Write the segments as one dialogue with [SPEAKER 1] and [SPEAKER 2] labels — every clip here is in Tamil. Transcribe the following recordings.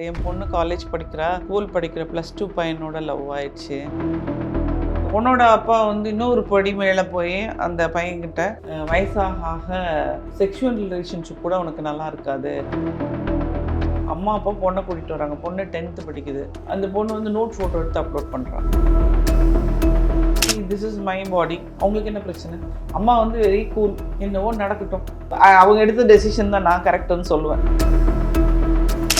[SPEAKER 1] என் பொண்ணு காலேஜ் படிக்கிறா, ஸ்கூல் படிக்கிற +2 பையனோட லவ் ஆயிடுச்சு. பொண்ணோட அப்பா வந்து இன்னொரு படி மேலே போய் அந்த பையன்கிட்ட வயசாக ஆக செக்ஷுவல் ரிலேஷன்ஷிப் கூட உனக்கு நல்லா இருக்காது. அம்மா அப்பா பொண்ணை கூட்டிகிட்டு வராங்க. பொண்ணு 10th படிக்குது. அந்த பொண்ணு வந்து நோட் ஃபோட்டோ எடுத்து அப்லோட் பண்ணுறாங்க. This is my body. அவங்களுக்கு என்ன பிரச்சனை? அம்மா வந்து வெரி கூல், என்னவோ நடக்கட்டும். அவங்க எடுத்த டெசிஷன் தான் நான் கரெக்டுன்னு சொல்லுவேன்.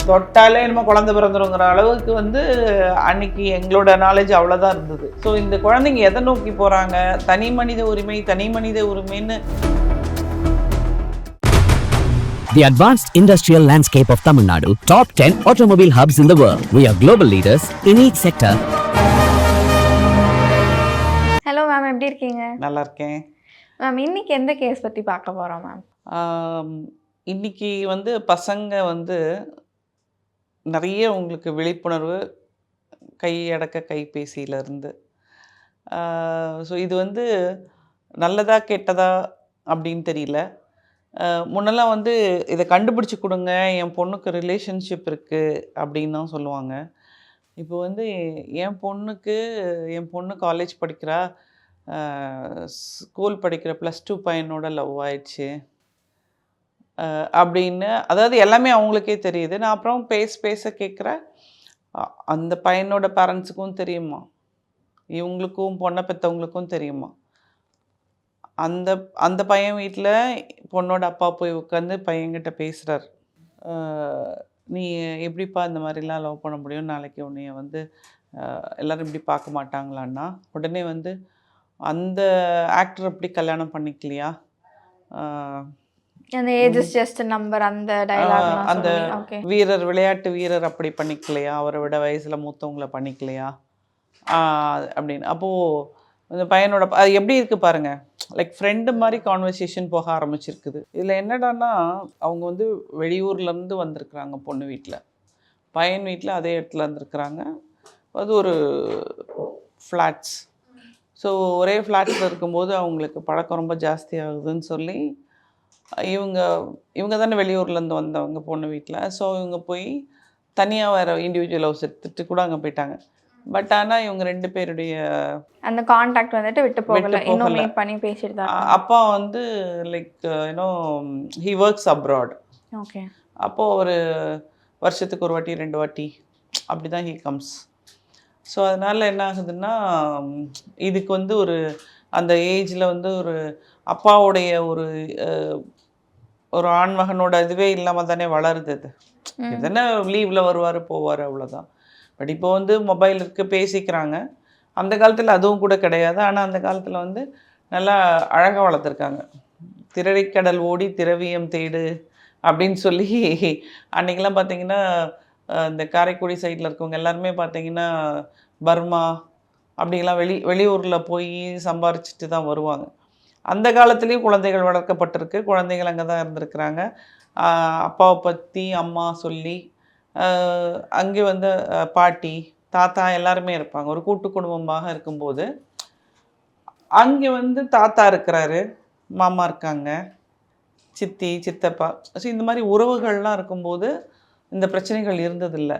[SPEAKER 1] தொட்டாலே என்னமோ குழந்தை பிறந்துருங்கிற அளவுக்கு வந்து அன்னைக்கு எங்களோட நாலேஜ் அவ்வளோதான் இருந்தது. ஸோ இந்த குழந்தைங்க எதை நோக்கி போகிறாங்க, தனி மனித உரிமை தனி மனித உரிமைன்னு.
[SPEAKER 2] The advanced industrial landscape of Tamil Nadu, top 10 automobile hubs in the world. We are global leaders in each sector.
[SPEAKER 3] Hello ma'am, எப்படி இருக்கீங்க?
[SPEAKER 1] நல்லா இருக்கேன்
[SPEAKER 3] மேம், இன்னைக்கு எந்த கேஸ் பற்றி பார்க்க போகிறோம் மேம்?
[SPEAKER 1] இன்னைக்கு வந்து பசங்க வந்து நிறைய உங்களுக்கு விழிப்புணர்வு கையடக்க கைபேசியிலேருந்து. ஸோ இது வந்து நல்லதா கெட்டதா அப்படின்னு தெரியல. முன்னெல்லாம் வந்து இதை கண்டுபிடிச்சி கொடுங்க, என் பொண்ணுக்கு ரிலேஷன்ஷிப் இருக்குது அப்படின்னு தான் சொல்லுவாங்க. இப்போ வந்து என் பொண்ணு காலேஜ் படிக்கிறா, ஸ்கூல் படிக்கிற +2 பையனோட லவ் ஆயிடுச்சு அப்படின்னு. அதாவது எல்லாமே அவங்களுக்கே தெரியுது. நான் அப்புறம் பேச கேட்குறேன், அந்த பையனோட பேரண்ட்ஸுக்கும் தெரியுமா, இவங்களுக்கும் பொண்ணை பெற்றவங்களுக்கும் தெரியுமா. அந்த அந்த பையன் வீட்டில் பொண்ணோட அப்பா போய் உட்காந்து பையன்கிட்ட பேசுகிறார். நீ எப்படிப்பா இந்த மாதிரிலாம் லவ் பண்ண முடியும், நாளைக்கு உன்னைய வந்து எல்லோரும் இப்படி பார்க்க மாட்டாங்களான்னா, உடனே வந்து அந்த ஆக்டர் அப்படி கல்யாணம் பண்ணிக்கலையா,
[SPEAKER 3] அந்த ஏஜ் இஸ் ஜஸ்ட் நம்பர், அந்த டயலாக்,
[SPEAKER 1] அந்த வீரர் விளையாட்டு வீரர் அப்படி பண்ணிக்கலையா, அவரை விட வயசில் மூத்தவங்களை பண்ணிக்கலையா அப்படின்னு. அப்போது அந்த பையனோட அது எப்படி இருக்குது பாருங்கள், லைக் ஃப்ரெண்டு மாதிரி கான்வர்சேஷன் போக ஆரம்பிச்சிருக்குது. இதில் என்னடான்னா, அவங்க வந்து வெளியூர்லேருந்து வந்திருக்கிறாங்க பொண்ணு வீட்டில், பையன் வீட்டில் அதே இடத்துல இருந்துருக்குறாங்க. அது ஒரு ஃப்ளாட்ஸ். ஸோ ஒரே ஃப்ளாட்ஸில் இருக்கும்போது அவங்களுக்கு பழக்கம் ரொம்ப ஜாஸ்தி ஆகுதுன்னு சொல்லி இவங்க தானே வெளியூர்லேருந்து வந்தவங்க பொண்ணு வீட்டில். ஸோ இவங்க போய் தனியாக வேறு இண்டிவிஜுவல் ஹவுஸ் எடுத்துகிட்டு கூட அங்கே போயிட்டாங்க. பட் ஆனால் இவங்க 2 பேருடைய
[SPEAKER 3] அந்த கான்டாக்ட் வந்துட்டு விட்டு போகல, இன்னும் மீட் பண்ணி பேசிட்டு தான்.
[SPEAKER 1] அப்பா வந்து like he works abroad.
[SPEAKER 3] Okay. அப்போது
[SPEAKER 1] ஒரு வருஷத்துக்கு ஒரு வாட்டி 2 வாட்டி அப்படி தான் ஹீ கம்ஸ். ஸோ அதனால் என்ன ஆகுதுன்னா, இதுக்கு வந்து ஒரு அந்த ஏஜில் வந்து ஒரு அப்பாவுடைய ஒரு ஆண்மகனோட இதுவே இல்லாமல் தானே வளருது. அது எதுனா லீவில் வருவார் போவார், அவ்வளோதான். பட் இப்போ வந்து மொபைல் இருக்குது, பேசிக்கிறாங்க. அந்த காலத்தில் அதுவும் கூட கிடையாது. ஆனால் அந்த காலத்தில் வந்து நல்லா அழகாக வளர்த்துருக்காங்க. திரவிக்கடல் ஓடி திரவியம் தேடு அப்படின்னு சொல்லி அன்றைக்கெலாம் பார்த்திங்கன்னா இந்த காரைக்குடி சைடில் இருக்கவங்க எல்லாருமே பார்த்திங்கன்னா பர்மா அப்படிங்கலாம் வெளியூரில் போய் சம்பாரிச்சிட்டு தான் வருவாங்க. அந்த காலத்துலேயும் குழந்தைகள் வளர்க்கப்பட்டிருக்கு, குழந்தைகள் அங்கே தான் இருந்திருக்கிறாங்க. அப்பாவை பற்றி அம்மா சொல்லி அங்கே வந்து பாட்டி தாத்தா எல்லாருமே இருப்பாங்க. ஒரு கூட்டு குடும்பமாக இருக்கும்போது அங்கே வந்து தாத்தா இருக்கிறாரு, மாமா இருக்காங்க, சித்தி சித்தப்பா. ஸோ இந்த மாதிரி உறவுகள்லாம் இருக்கும்போது இந்த பிரச்சனைகள் இருந்ததில்லை.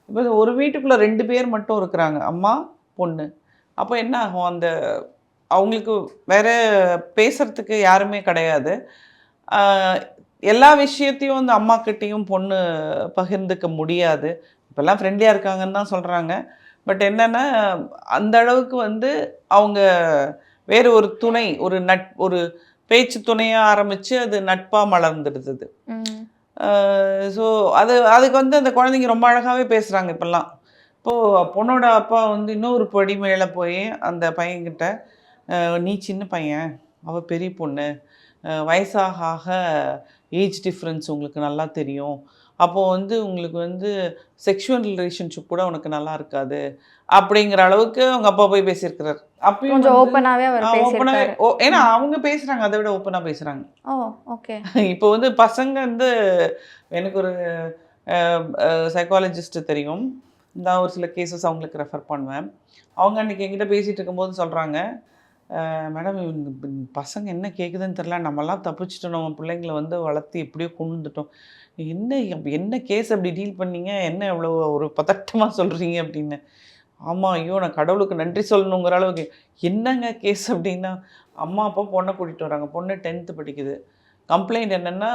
[SPEAKER 1] இப்போ ஒரு வீட்டுக்குள்ளே 2 பேர் மட்டும் இருக்கிறாங்க, அம்மா பொண்ணு. அப்போ என்ன ஆகும், அந்த அவங்களுக்கு வேறு பேசுகிறதுக்கு யாருமே கிடையாது. எல்லா விஷயத்தையும் வந்து அம்மாக்கிட்டேயும் பொண்ணு பகிர்ந்துக்க முடியாது. இப்போல்லாம் ஃப்ரெண்ட்லியாக இருக்காங்கன்னு தான் சொல்கிறாங்க. பட் என்னென்னா, அந்த அளவுக்கு வந்து அவங்க வேறு ஒரு துணை, ஒரு பேச்சு துணையாக ஆரம்பித்து அது நட்பாக மலர்ந்துடுது. ஸோ அதுக்கு வந்து அந்த குழந்தைங்க ரொம்ப அழகாகவே பேசுகிறாங்க இப்போல்லாம். இப்போது பொண்ணோட அப்பா வந்து இன்னொரு படி மேலே போய் அந்த பையன்கிட்ட, நீ சின்ன பையன், அவள் பெரிய பொண்ணு, வயசாக ஆக ஏஜ் டிஃப்ரென்ஸ் உங்களுக்கு நல்லா தெரியும், அப்போது வந்து உங்களுக்கு வந்து செக்ஷுவல் ரிலேஷன்ஷிப் கூட உனக்கு நல்லா இருக்காது அப்படிங்கிற அளவுக்கு அவங்க அப்பா போய் பேசியிருக்கிறார். அப்பயும்
[SPEAKER 3] கொஞ்சம் ஓப்பனாகவே அவர் பேசியிருக்காரு.
[SPEAKER 1] ஏன்னா அவங்க பேசுகிறாங்க, அதை விட ஓப்பனாக பேசுகிறாங்க.
[SPEAKER 3] ஓ, ஓகே.
[SPEAKER 1] இப்போ வந்து பசங்க வந்து, எனக்கு ஒரு சைக்காலஜிஸ்ட்டு தெரியும், நான் ஒரு சில கேசஸ் அவங்களுக்கு ரெஃபர் பண்ணுவேன். அவங்க அன்றைக்கி என்கிட்ட பேசிகிட்டு இருக்கும்போது சொல்கிறாங்க, மேடம் இவங்க பசங்க என்ன கேட்குதுன்னு தெரில, நம்மலாம் தப்பிச்சிட்டோம், நம்ம பிள்ளைங்கள வந்து வளர்த்து எப்படியோ கொண்டுட்டோம், என்ன கேஸ் அப்படி டீல் பண்ணீங்க, என்ன எவ்வளோ ஒரு பதட்டமாக சொல்கிறீங்க அப்படின்னு. ஆமாம், ஐயோ நான் கடவுளுக்கு நன்றி சொல்லணுங்கிற அளவுக்கு. என்னங்க கேஸ் அப்படின்னா, அம்மா அப்பா பொண்ணை கூட்டிகிட்டு வராங்க, பொண்ணு 10th படிக்குது. கம்ப்ளைண்ட் என்னென்னா,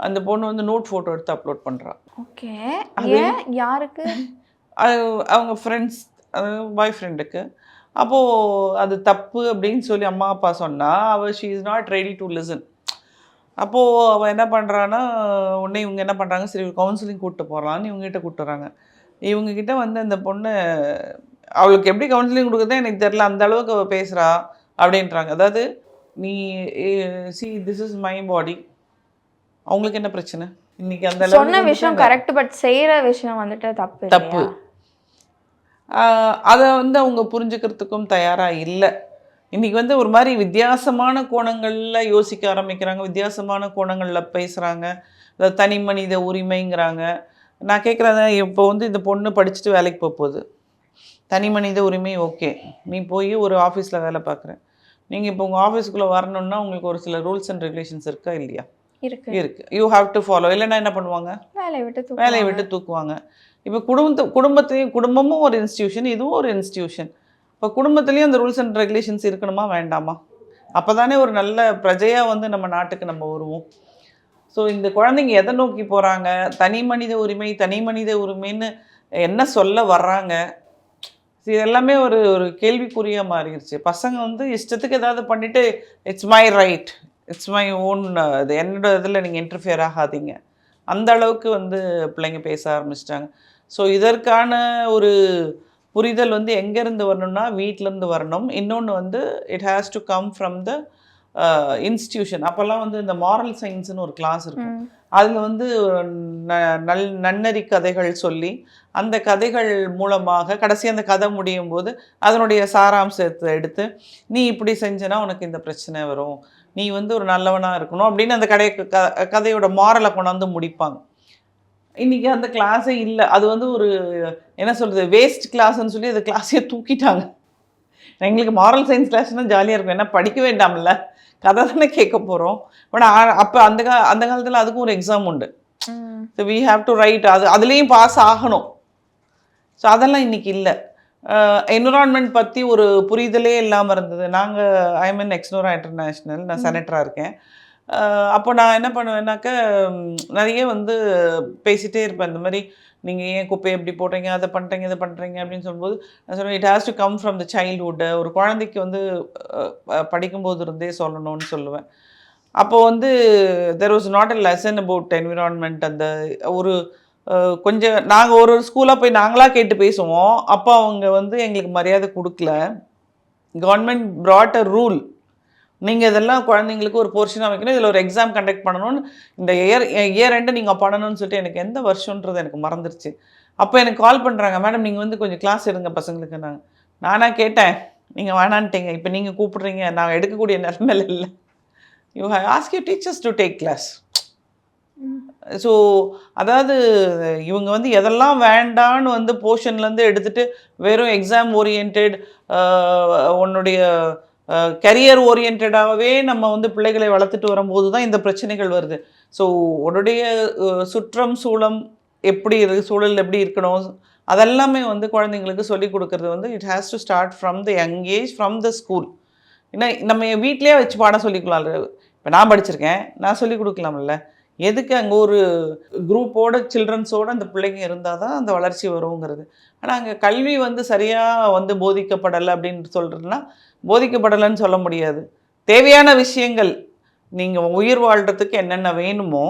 [SPEAKER 1] அந்த பொண்ணு வந்து நோட் ஃபோட்டோ எடுத்து அப்லோட் பண்ணுறா.
[SPEAKER 3] ஓகே.
[SPEAKER 1] அது
[SPEAKER 3] ஏன் யாருக்கு?
[SPEAKER 1] அவங்க ஃப்ரெண்ட்ஸ், பாய் ஃப்ரெண்டுக்கு. அப்போது அது தப்பு அப்படின்னு சொல்லி அம்மா அப்பா சொன்னால் அவள் she is not ready to listen. அப்போது அவள் என்ன பண்ணுறான்னா, உடனே இவங்க என்ன பண்ணுறாங்க, சரி கவுன்சிலிங் கூப்பிட்டு போகலான்னு இவங்ககிட்ட கூப்பிட்டு வராங்க. இவங்ககிட்ட வந்து அந்த பொண்ணு அவளுக்கு எப்படி கவுன்சிலிங் கொடுக்குறதே எனக்கு தெரில, அந்த அளவுக்கு அவள் பேசுகிறா அப்படின்றாங்க. அதாவது நீ திஸ் இஸ் மை பாடி, அவங்களுக்கு என்ன பிரச்சனை இன்னைக்கு அந்த
[SPEAKER 3] சொன்ன விஷயம் கரெக்ட், பட் செய்யற விஷயம் வந்துட்டு தப்பு.
[SPEAKER 1] தப்பு. அதை வந்து அவங்க புரிஞ்சுக்கிறதுக்கும் தயாராக இல்லை. இன்றைக்கி வந்து ஒரு மாதிரி வித்தியாசமான கோணங்களில் யோசிக்க ஆரம்பிக்கிறாங்க, வித்தியாசமான கோணங்களில் பேசுகிறாங்க. அதாவது தனி மனித உரிமைங்கிறாங்க. நான் கேட்குறேன், இப்போ வந்து இந்த பொண்ணு படிச்சுட்டு வேலைக்கு போகுது, தனி மனித உரிமை ஓகே, நீ போய் ஒரு ஆஃபீஸில் வேலை பார்க்குற, நீங்கள் இப்போ உங்கள் ஆஃபீஸுக்குள்ளே வரணுன்னா உங்களுக்கு ஒரு சில ரூல்ஸ் அண்ட் ரெகுலேஷன்ஸ் இருக்கா இல்லையா? இருக்கு. You have to follow. இல்லைன்னா என்ன பண்ணுவாங்க? வேலையை விட்டு தூக்குவாங்க. இப்போ குடும்பமும் ஒரு இன்ஸ்டியூஷன், இதுவும் ஒரு இன்ஸ்டியூஷன். இப்போ குடும்பத்துலேயும் அந்த ரூல்ஸ் அண்ட் ரெகுலேஷன்ஸ் இருக்கணுமா வேண்டாமா? அப்போ தானே ஒரு நல்ல பிரஜையாக வந்து நம்ம நாட்டுக்கு நம்ம வருவோம். ஸோ இந்த குழந்தைங்க எதை நோக்கி போகிறாங்க, தனி மனித உரிமைன்னு என்ன சொல்ல வர்றாங்க, இது எல்லாமே ஒரு ஒரு கேள்விக்குறியாக மாறிடுச்சு. பசங்க வந்து இஷ்டத்துக்கு ஏதாவது பண்ணிவிட்டு it's my right, it's my own, இது என்னோட இதில் நீங்கள் இன்டர்ஃபியர் ஆகாதீங்க, அந்த அளவுக்கு வந்து பிள்ளைங்க பேச ஆரம்பிச்சிட்டாங்க. ஸோ இதற்கான ஒரு புரிதல் வந்து எங்கேருந்து வரணும்னா வீட்டிலேருந்து வரணும். இன்னொன்று வந்து it has to come from the institution. அப்போல்லாம் வந்து இந்த மாரல் சயின்ஸ்னு ஒரு கிளாஸ் இருக்கும். அதில் வந்து நன்னறி கதைகள் சொல்லி அந்த கதைகள் மூலமாக கடைசி அந்த கதை முடியும் போது அதனுடைய சாராம்சத்தை எடுத்து, நீ இப்படி செஞ்சனா உனக்கு இந்த பிரச்சனை வரும், நீ வந்து ஒரு நல்லவனாக இருக்கணும் அப்படின்னு அந்த கதையோட மாரலை கொண்டாந்து முடிப்பாங்க. இன்றைக்கி அந்த கிளாஸே இல்லை. அது வந்து ஒரு என்ன சொல்கிறது, வேஸ்ட் கிளாஸ்ன்னு சொல்லி அந்த கிளாஸையே தூக்கிட்டாங்க. எங்களுக்கு மாரல் சயின்ஸ் கிளாஸ்னால் ஜாலியாக இருக்கும், ஏன்னா படிக்க வேண்டாம்ல, கதை தானே கேட்க போகிறோம். பட் அப்போ அந்த காலத்தில் அதுக்கும் ஒரு எக்ஸாம் உண்டு. So we have to write, அதுலேயும் பாஸ் ஆகணும். ஸோ அதெல்லாம் இன்றைக்கி இல்லை. என்விரான்மெண்ட் பற்றி ஒரு புரிதலே இல்லாமல் இருந்தது. I am in Exnora international, நான் செனட்டராக இருக்கேன். அப்போ நான் என்ன பண்ணுவேன்னாக்க, நிறைய வந்து பேசிகிட்டே இருப்பேன். இந்த மாதிரி நீங்கள் ஏன் குப்பையை எப்படி போடுறீங்க, அதை பண்ணுறீங்க, இதை பண்ணுறீங்க அப்படின்னு சொல்லும்போது நான் சொல்லுவேன், it has to come from the childhood. ஒரு குழந்தைக்கு வந்து படிக்கும்போது இருந்தே சொல்லணும்னு சொல்லுவேன். அப்போது வந்து there was not a lesson about environment. அந்த ஒரு கொஞ்சம் நாங்கள் ஒரு ஸ்கூலாக போய் நாங்களாக கேட்டு பேசுவோம். அப்போ அவங்க வந்து எங்களுக்கு மரியாதை கொடுக்கல. கவர்மெண்ட் brought a ரூல், நீங்கள் இதெல்லாம் குழந்தைங்களுக்கு ஒரு போர்ஷனாக வைக்கணும், இதில் ஒரு எக்ஸாம் கண்டக்ட் பண்ணணும்னு, இந்த இயர் ரெண்டு நீங்கள் பண்ணணும்னு சொல்லிட்டு எனக்கு எந்த வருஷன்றது எனக்கு மறந்துருச்சு. அப்போ எனக்கு கால் பண்ணுறாங்க, மேடம் நீங்கள் வந்து கொஞ்சம் கிளாஸ் எடுங்க பசங்களுக்கு. நானாக கேட்டேன், நீங்கள் வேணான்ட்டீங்க, இப்போ நீங்கள் கூப்பிட்றீங்க, நான் எடுக்கக்கூடிய நிலைமையில இல்லை. You ask you teachers to take class. So அதாவது இவங்க வந்து எதெல்லாம் வேண்டான்னு வந்து போர்ஷன்லேருந்து எடுத்துகிட்டு வெறும் எக்ஸாம் ஓரியன்ட், உன்னுடைய கரியர் ஓரியன்டாகவே நம்ம வந்து பிள்ளைகளை வளர்த்துட்டு வரும்போது தான் இந்த பிரச்சனைகள் வருது. ஸோ உன்னுடைய சூழல் எப்படி இருக்கணும், அதெல்லாமே வந்து குழந்தைங்களுக்கு சொல்லிக் கொடுக்குறது வந்து it has to start from the young age, from the school. ஏன்னா நம்ம வீட்லேயே வச்சு பாடம் சொல்லிக்கலாம். இப்போ நான் படிச்சிருக்கேன், நான் சொல்லிக் கொடுக்கலாம்ல. எதுக்கு அங்கே ஒரு குரூப்போட சில்ட்ரன்ஸோடு அந்த பிள்ளைங்க இருந்தால் தான் அந்த வளர்ச்சி வருங்கிறது. ஆனால் அங்கே கல்வி வந்து சரியாக வந்து போதிக்கப்படலை அப்படின்னு சொல்கிறதுனா, போதிக்கப்படலைன்னு சொல்ல முடியாது. தேவையான விஷயங்கள் நீங்கள் உயிர் வாழ்கிறதுக்கு என்னென்ன வேணுமோ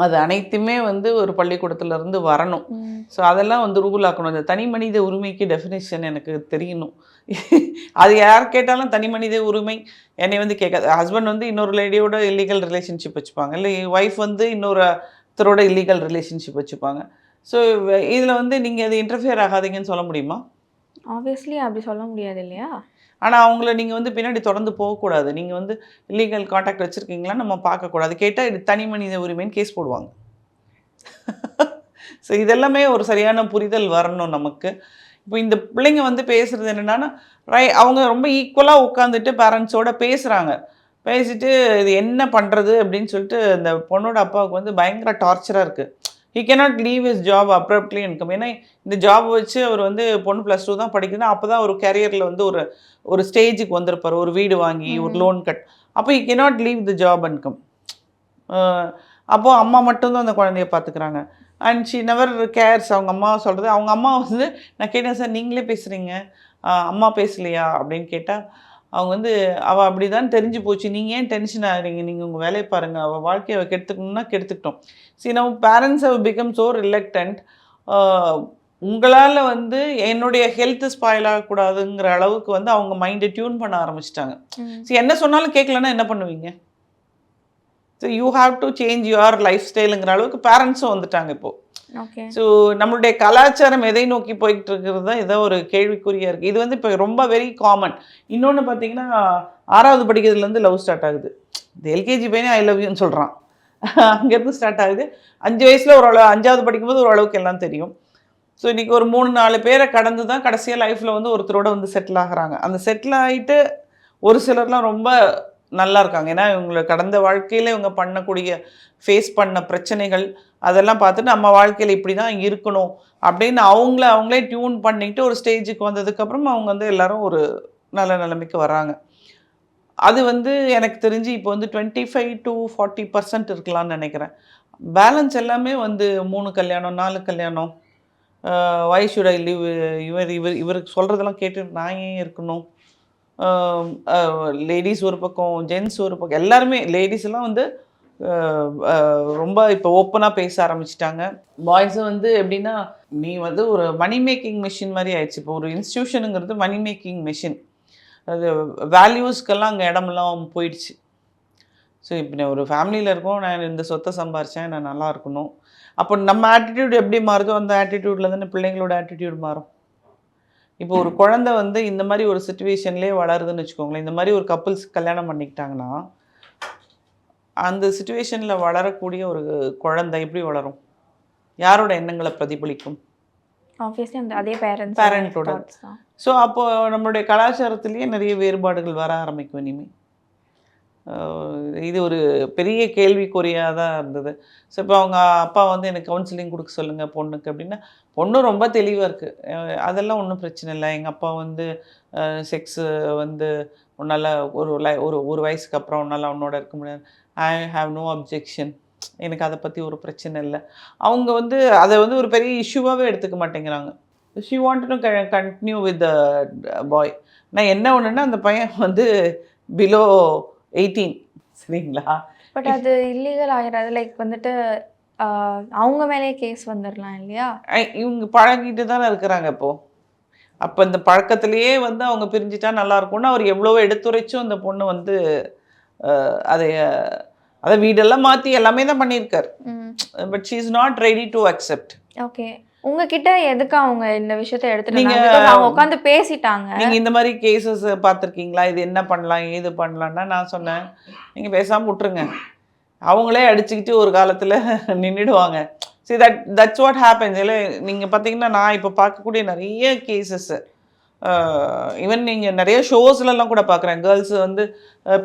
[SPEAKER 1] அது அனைத்துமே வந்து ஒரு பள்ளிக்கூடத்துலேருந்து வரணும். ஸோ அதெல்லாம் வந்து ரூல் ஆக்கணும். இந்த தனி மனித உரிமைக்கு டெஃபினேஷன் எனக்கு தெரியணும். அது யார் கேட்டாலும் தனி மனித உரிமை என்னை வந்து கேட்காது. ஹஸ்பண்ட் வந்து இன்னொரு லேடியோட இல்லீகல் ரிலேஷன்ஷிப் வச்சுப்பாங்க, இல்லை ஒய்ஃப் வந்து இன்னொருத்தரோட இல்லீகல் ரிலேஷன்ஷிப் வச்சுப்பாங்க. ஸோ இதில் வந்து நீங்கள் அது இன்டர்ஃபியர் ஆகாதீங்கன்னு சொல்ல முடியுமா?
[SPEAKER 3] ஆப்வியஸ்லி அப்படி சொல்ல முடியாது இல்லையா?
[SPEAKER 1] ஆனால் அவங்கள நீங்கள் வந்து பின்னாடி தொடர்ந்து போகக்கூடாது. நீங்கள் வந்து இல்லீகல் கான்டாக்ட் வச்சுருக்கீங்களான்னு நம்ம பார்க்கக்கூடாது. கேட்டால் இது தனி மனித உரிமைன்னு கேஸ் போடுவாங்க. ஸோ இதெல்லாமே ஒரு சரியான புரிதல் வரணும் நமக்கு. இப்போ இந்த பிள்ளைங்க வந்து பேசுகிறது என்னென்னா அவங்க ரொம்ப ஈக்குவலாக உட்காந்துட்டு பேரண்ட்ஸோட பேசுகிறாங்க. பேசிட்டு இது என்ன பண்ணுறது அப்படின்னு சொல்லிட்டு இந்த பொண்ணோட அப்பாவுக்கு வந்து பயங்கர டார்ச்சராக இருக்குது. He cannot leave his job abruptly income. ஏன்னா இந்த ஜாப் வச்சு அவர் வந்து பொண்ணு +2 தான் படிக்குதுன்னா அப்போ தான் ஒரு கேரியரில் வந்து ஒரு ஸ்டேஜுக்கு வந்திருப்பார். ஒரு வீடு வாங்கி ஒரு லோன் கட். அப்போ he cannot leave the job income. அப்போது அம்மா மட்டும்தான் அந்த குழந்தைய பார்த்துக்கிறாங்க. And she never CARES. அவங்க அம்மா சொல்கிறது, அவங்க அம்மா வந்து நான் கேட்டேன், சார் நீங்களே பேசுகிறீங்க, அம்மா பேசலையா அப்படின்னு கேட்டால் அவங்க வந்து அவள் அப்படி தான் தெரிஞ்சு போச்சு, நீங்கள் ஏன் டென்ஷன் ஆகிறீங்க, நீங்கள் உங்கள் வேலையை பாருங்கள், அவள் வாழ்க்கையை கெடுத்துக்கணும்னா கெடுத்துக்கிட்டோம். சரி, நம்ம parents have become so reluctant. உங்களால் வந்து என்னுடைய ஹெல்த்து ஸ்பாயில் ஆகக்கூடாதுங்கிற அளவுக்கு வந்து அவங்க மைண்டை டியூன் பண்ண ஆரம்பிச்சிட்டாங்க. சரி, என்ன சொன்னாலும் கேட்கலன்னா என்ன பண்ணுவீங்க? So you have to change your லைஃப் ஸ்டைலுங்கிற அளவுக்கு பேரண்ட்ஸும் வந்துட்டாங்க இப்போது. ஸோ நம்மளுடைய கலாச்சாரம் எதை நோக்கி போய்கிட்டு இருக்கிறது தான் ஏதோ ஒரு கேள்விக்குறியாக இருக்குது. இது வந்து இப்போ ரொம்ப வெரி காமன். இன்னொன்று பார்த்தீங்கன்னா 6வது படிக்கிறதுலேருந்து லவ் ஸ்டார்ட் ஆகுது. இந்த எல்கேஜி பையனே ஐ லவ் யூன்னு சொல்கிறான். அங்கேருந்து ஸ்டார்ட் ஆகுது. 5 வயசில் ஓரளவு 5வது படிக்கும்போது ஓரளவுக்கு எல்லாம் தெரியும். ஸோ இன்றைக்கி ஒரு 3-4 பேரை கடந்து தான் கடைசியாக லைஃப்பில் வந்து ஒருத்தரோட வந்து செட்டில் ஆகிறாங்க. அந்த செட்டில் ஆகிட்டு ஒரு சிலர்லாம் ரொம்ப நல்லா இருக்காங்க. ஏன்னா இவங்களை கடந்த வாழ்க்கையில் இவங்க பண்ணக்கூடிய ஃபேஸ் பண்ண பிரச்சனைகள் அதெல்லாம் பார்த்துட்டு நம்ம வாழ்க்கையில் இப்படி தான் இருக்கணும் அப்படின்னு அவங்களே டியூன் பண்ணிட்டு ஒரு ஸ்டேஜுக்கு வந்ததுக்கப்புறம் அவங்க வந்து எல்லோரும் ஒரு நல்ல நிலைமைக்கு வராங்க. அது வந்து எனக்கு தெரிஞ்சு இப்போ வந்து 25 to 40% இருக்கலாம்னு நினைக்கிறேன். பேலன்ஸ் எல்லாமே வந்து 3 கல்யாணம் 4 கல்யாணம், வை ஷுட் ஐ லிவ், இவருக்கு சொல்கிறதெல்லாம் கேட்டு நான் ஏன் இருக்கணும், லேடிஸ் ஒரு பக்கம் ஜென்ஸ் ஒரு பக்கம், எல்லாருமே லேடிஸ் எல்லாம் வந்து ரொம்ப இப்போ ஓப்பனாக பேச ஆரம்பிச்சிட்டாங்க. பாய்ஸும் வந்து எப்படின்னா நீ வந்து ஒரு மணி மேக்கிங் மிஷின் மாதிரி ஆயிடுச்சு. இப்போ ஒரு இன்ஸ்டியூஷனுங்கிறது மணி மேக்கிங் மிஷின். அது வேல்யூஸ்க்கெல்லாம் அங்கே இடமெல்லாம் போயிடுச்சு. ஸோ இப்போ நான் ஒரு ஃபேமிலியில் இருக்கோம், நான் இந்த சொத்தை சம்பாரித்தேன், நான் நல்லா இருக்கணும். அப்போ நம்ம ஆட்டிடியூட் எப்படி மாறுதோ அந்த ஆட்டிடியூடில் தானே பிள்ளைங்களோட ஆட்டிடியூட் மாறும். இப்போ ஒரு குழந்தை வந்து இந்த மாதிரி ஒரு சிச்சுவேஷன்லேயே வளருதுன்னு வச்சுக்கோங்களேன். இந்த மாதிரி ஒரு கப்புள்ஸ் கல்யாணம் பண்ணிக்கிட்டாங்கன்னா அந்த சிச்சுவேஷனில் வளரக்கூடிய ஒரு குழந்தை எப்படி வளரும்? யாரோட எண்ணங்களை பிரதிபலிக்கும்?
[SPEAKER 3] ஆப்வியஸ்லி அதே
[SPEAKER 1] பேரண்ட்டோட. ஸோ அப்போது நம்மளுடைய கலாச்சாரத்திலேயே நிறைய வேறுபாடுகள் வர ஆரம்பிக்கும் இனிமேல். இது ஒரு பெரிய கேள்விக்குறியாக தான் இருந்தது. ஸோ இப்போ அவங்க அப்பா வந்து எனக்கு கவுன்சிலிங் கொடுக்க சொல்லுங்கள் பொண்ணுக்கு அப்படின்னா, பொண்ணு ரொம்ப தெளிவாக இருக்குது, அதெல்லாம் ஒன்றும் பிரச்சனை இல்லை, எங்கள் அப்பா வந்து செக்ஸு வந்து உன்னால் ஒரு வயசுக்கு அப்புறம் உன்னால் அவனோட இருக்க முடியாது, ஐ ஹாவ் நோ அப்ஜெக்ஷன், எனக்கு அதை பற்றி ஒரு பிரச்சனை இல்லை. அவங்க வந்து அதை வந்து ஒரு பெரிய இஷ்யூவாகவே எடுத்துக்க மாட்டேங்கிறாங்க. She want to continue with the boy. நான் என்ன ஒன்றுன்னா அந்த பையன் வந்து பிலோ 18, சரிங்களா?
[SPEAKER 3] பட் அது இல்லீகல் ஆகிறாது. லைக் வந்துட்டு அவங்க மேலேயே கேஸ் வந்துடலாம் இல்லையா?
[SPEAKER 1] இவங்க பழகிட்டு தானே இருக்கிறாங்க இப்போது. அப்போ இந்த பழக்கத்திலேயே வந்து அவங்க பிரிஞ்சுட்டா நல்லாயிருக்கும்னு அவர் எவ்வளோ எடுத்துரைச்சும் அந்த பொண்ணு வந்து அதை வீடெல்லாம் மாற்றி எல்லாமே தான் பண்ணியிருக்கார். But she is not ready to accept.
[SPEAKER 3] Okay, உங்ககிட்ட எதுக்கு அவங்க இந்த விஷயத்தை எடுத்துட்டு அவங்க உட்காந்து பேசிட்டாங்க?
[SPEAKER 1] நீங்கள் இந்த மாதிரி கேசஸ் பார்த்துருக்கீங்களா, இது என்ன பண்ணலாம் ஏது பண்ணலான்னா நான் சொன்னேன், நீங்கள் பேசாமல் விட்டுருங்க, அவங்களே அடிச்சுக்கிட்டு ஒரு காலத்தில் நின்றுடுவாங்க. சரி, தட்ஸ் வாட் ஹேப்பன்ஸ். இல்லை நீங்கள் பார்த்தீங்கன்னா நான் இப்போ பார்க்கக்கூடிய நிறைய கேசஸ்ஸு, ஈவன் நீங்கள் நிறைய ஷோஸ்லலாம் கூட பார்க்குறேன், கேர்ள்ஸு வந்து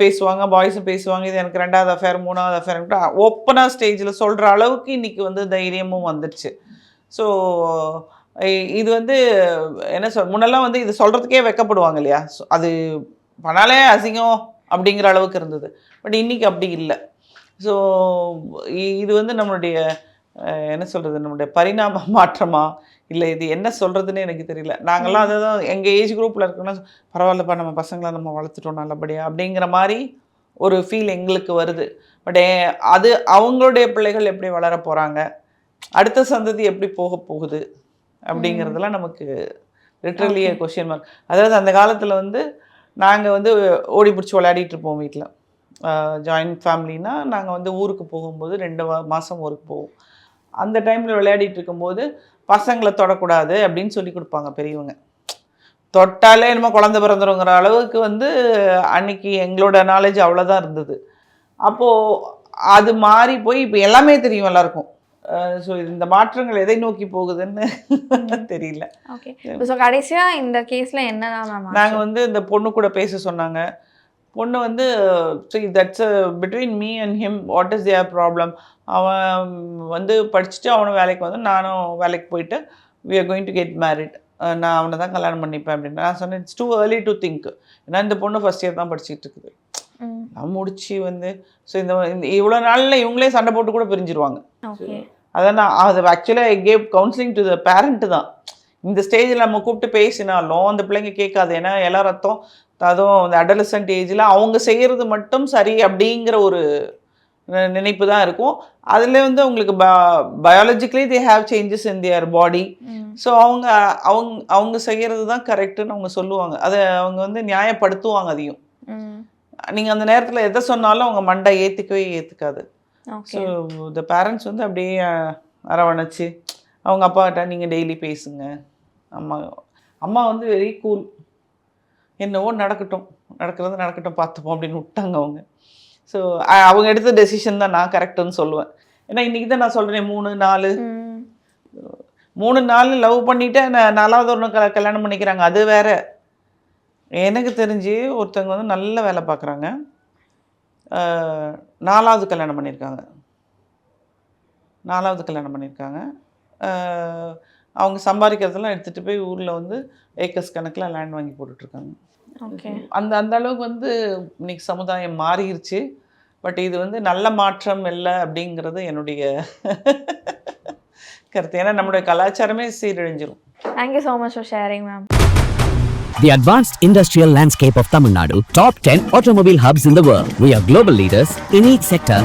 [SPEAKER 1] பேசுவாங்க, பாய்ஸும் பேசுவாங்க, இது எனக்கு 2வது அஃபேர் 3வது அஃபேர் ஓப்பனாக ஸ்டேஜில் சொல்கிற அளவுக்கு இன்றைக்கி வந்து தைரியமும் வந்துடுச்சு. ஸோ இது வந்து என்ன முன்னெல்லாம் வந்து இது சொல்கிறதுக்கே வெக்கப்படுவாங்க இல்லையா, அது பண்ணாலே அசிங்கம் அப்படிங்கிற அளவுக்கு இருந்தது. பட் இன்றைக்கி அப்படி இல்லை. ஸோ இது வந்து நம்மளுடைய என்ன சொல்கிறது, நம்மளுடைய பரிணாம மாற்றமா இல்லை இது என்ன சொல்கிறதுன்னு எனக்கு தெரியல. நாங்கள்லாம் அதை தான் எங்கள் ஏஜ் குரூப்பில் இருக்கோன்னா பரவாயில்லப்பா நம்ம பசங்களை நம்ம வளர்த்துட்டோம் நல்லபடியாக அப்படிங்கிற மாதிரி ஒரு ஃபீல் எங்களுக்கு வருது. பட் அது அவங்களுடைய பிள்ளைகள் எப்படி வளர போகிறாங்க, அடுத்த சந்ததி எப்படி போக போகுது அப்படிங்கிறதுலாம் நமக்கு லிட்ரலி கொஸ்டின் மார்க். அதாவது அந்த காலத்தில் வந்து நாங்கள் வந்து ஓடி பிடிச்சி விளையாடிட்டு இருப்போம் வீட்டில். ஜாயின்ட் ஃபேமிலினா நாங்கள் வந்து ஊருக்கு போகும்போது 2 மாதம் ஊருக்கு போவோம். அந்த டைமில் விளையாடிட்டு இருக்கும்போது பசங்களை தொடக்கூடாது அப்படின்னு சொல்லி கொடுப்பாங்க பெரியவங்க. தொட்டாலே என்னமோ குழந்தை பிறந்துருங்கிற அளவுக்கு வந்து அன்னைக்கு எங்களோட நாலேஜ் அவ்வளோதான் இருந்தது. அப்போது அது மாறி போய் இப்போ எல்லாமே தெரியும் எல்லாருக்கும். ஸோ இந்த மாற்றங்கள் எதை நோக்கி போகுதுன்னு தெரியல.
[SPEAKER 3] ஓகே. ஸோ கடைசியாக இந்த கேஸில் என்னதான் மேம்
[SPEAKER 1] நாங்கள் வந்து இந்த பொண்ணு கூட பேச சொன்னாங்க. பொண்ணு வந்து that's between me and him, what is their problem. அவன் வந்து படிச்சுட்டு அவனும் வேலைக்கு வந்து நானும் வேலைக்கு போயிட்டு we are going to get married. நான் அவனை தான் கல்யாணம் பண்ணிப்பேன் அப்படின்னு நான் சொன்னேன். It's too early to think. ஏன்னா இந்த பொண்ணு ஃபர்ஸ்ட் இயர் தான் படிச்சுட்டு இருக்குது. நான் முடிச்சு வந்து ஸோ இந்த இவ்வளோ நாளில் இவங்களே சண்டை போட்டு கூட பிரிஞ்சிருவாங்க.
[SPEAKER 3] ஓகே.
[SPEAKER 1] அதான் நான் அது ஆக்சுவலாக I gave counselling to the parent தான். இந்த ஸ்டேஜில் நம்ம கூப்பிட்டு பேசினாலும் அந்த பிள்ளைங்க கேட்காது. ஏன்னா எல்லா ரத்தம் அதுவும் இந்த அடலசன்ட் ஏஜில் அவங்க செய்கிறது மட்டும் சரி அப்படிங்கிற ஒரு நினைப்பு தான் இருக்கும். அதில் வந்து அவங்களுக்கு biologically they have changes in their body. So அவங்க அவங்க அவங்க செய்கிறது தான் கரெக்டுன்னு அவங்க சொல்லுவாங்க. அதை அவங்க வந்து நியாயப்படுத்துவாங்க. அதையும் நீங்கள் அந்த நேரத்தில் எதை சொன்னாலும் அவங்க மண்டை ஏற்றுக்கவே ஏற்றுக்காது. ஸோ த பேரண்ட்ஸ் வந்து அப்படியே அரவணைச்சு அவங்க அப்பாட்ட நீங்கள் டெய்லி பேசுங்க. அம்மா வந்து வெரி கூல். என்னவோ நடக்கிறது நடக்கட்டும் பார்த்துப்போம் அப்படின்னு விட்டாங்க அவங்க. ஸோ அவங்க எடுத்த டெசிஷன் தான் நான் கரெக்டுன்னு சொல்லுவேன். ஏன்னா இன்றைக்கி தான் நான் சொல்கிறேன் 3 நாள் லவ் பண்ணிவிட்டு நான் 4வது ஒன்று கல்யாணம் பண்ணிக்கிறாங்க. அது வேற. எனக்கு தெரிஞ்சு ஒருத்தவங்க வந்து நல்ல வேலை பார்க்குறாங்க, 4வது கல்யாணம் பண்ணியிருக்காங்க. அவங்க சம்பாதிக்கிறதெல்லாம் எடுத்துகிட்டு போய் ஊரில் வந்து ஏக்கர்ஸ் கணக்கில் லேண்ட் வாங்கி போட்டுட்ருக்காங்க. அந்த அந்த அளவுக்கு வந்து இன்னைக்கு சமுதாயம் மாறிடுச்சு. பட் இது வந்து நல்ல மாற்றம் இல்லை அப்படிங்கிறது என்னுடைய கருத்து. ஏன்னா நம்மளுடைய கலாச்சாரமே சீரழிஞ்சிரும்.
[SPEAKER 3] Thank you so much for sharing ma'am.
[SPEAKER 2] The advanced industrial landscape of Tamil Nadu, top 10 automobile hubs in the world. We are global leaders in each sector.